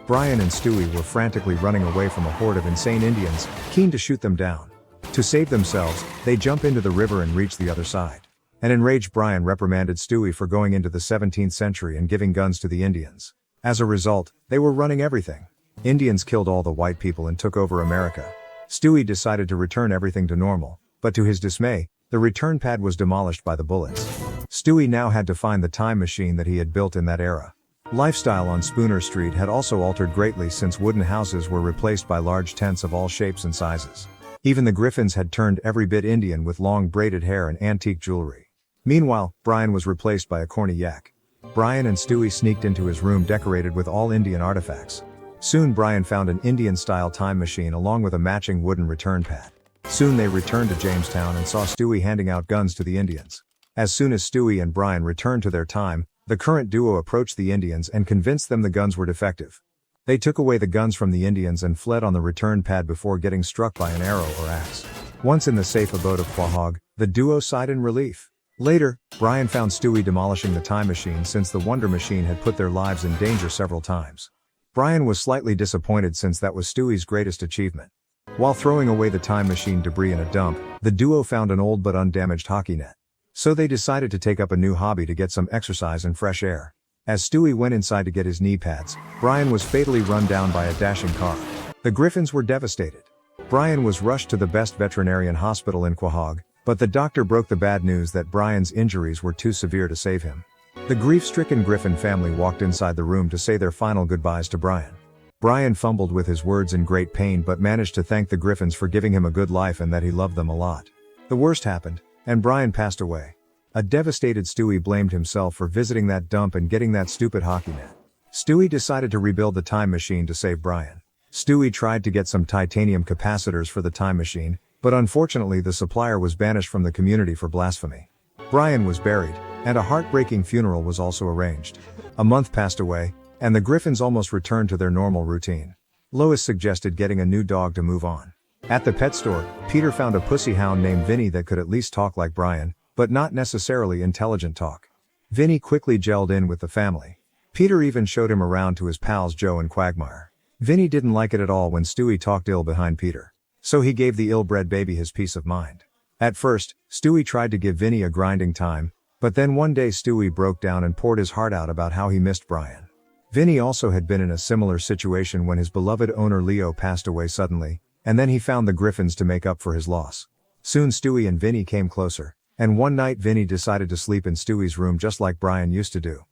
Brian and Stewie were frantically running away from a horde of insane Indians, keen to shoot them down. To save themselves, they jump into the river and reach the other side. An enraged Brian reprimanded Stewie for going into the 17th century and giving guns to the Indians. As a result, they were running everything. Indians killed all the white people and took over America. Stewie decided to return everything to normal, but to his dismay, the return pad was demolished by the bullets. Stewie now had to find the time machine that he had built in that era. Lifestyle on Spooner Street had also altered greatly since wooden houses were replaced by large tents of all shapes and sizes. Even the Griffins had turned every bit Indian with long braided hair and antique jewelry. Meanwhile, Brian was replaced by a corny yak. Brian and Stewie sneaked into his room decorated with all Indian artifacts. Soon Brian found an Indian-style time machine along with a matching wooden return pad. Soon they returned to Jamestown and saw Stewie handing out guns to the Indians. As soon as Stewie and Brian returned to their time, the current duo approached the Indians and convinced them the guns were defective. They took away the guns from the Indians and fled on the return pad before getting struck by an arrow or axe. Once in the safe abode of Quahog, the duo sighed in relief. Later, Brian found Stewie demolishing the time machine since the Wonder Machine had put their lives in danger several times. Brian was slightly disappointed since that was Stewie's greatest achievement. While throwing away the time machine debris in a dump, the duo found an old but undamaged hockey net. So they decided to take up a new hobby to get some exercise and fresh air. As Stewie went inside to get his knee pads, Brian was fatally run down by a dashing car. The Griffins were devastated. Brian was rushed to the best veterinarian hospital in Quahog, but the doctor broke the bad news that Brian's injuries were too severe to save him. The grief-stricken Griffin family walked inside the room to say their final goodbyes to Brian. Brian fumbled with his words in great pain but managed to thank the Griffins for giving him a good life and that he loved them a lot. The worst happened, and Brian passed away. A devastated Stewie blamed himself for visiting that dump and getting that stupid hockey net. Stewie decided to rebuild the time machine to save Brian. Stewie tried to get some titanium capacitors for the time machine, but unfortunately the supplier was banished from the community for blasphemy. Brian was buried, and a heartbreaking funeral was also arranged. A month passed away, and the Griffins almost returned to their normal routine. Lois suggested getting a new dog to move on. At the pet store, Peter found a pussy hound named Vinny that could at least talk like Brian, but not necessarily intelligent talk. Vinny quickly gelled in with the family. Peter even showed him around to his pals Joe and Quagmire. Vinny didn't like it at all when Stewie talked ill behind Peter. So he gave the ill-bred baby his peace of mind. At first, Stewie tried to give Vinny a grinding time, but then one day Stewie broke down and poured his heart out about how he missed Brian. Vinny also had been in a similar situation when his beloved owner Leo passed away suddenly, and then he found the Griffins to make up for his loss. Soon Stewie and Vinny came closer, and one night Vinny decided to sleep in Stewie's room just like Brian used to do.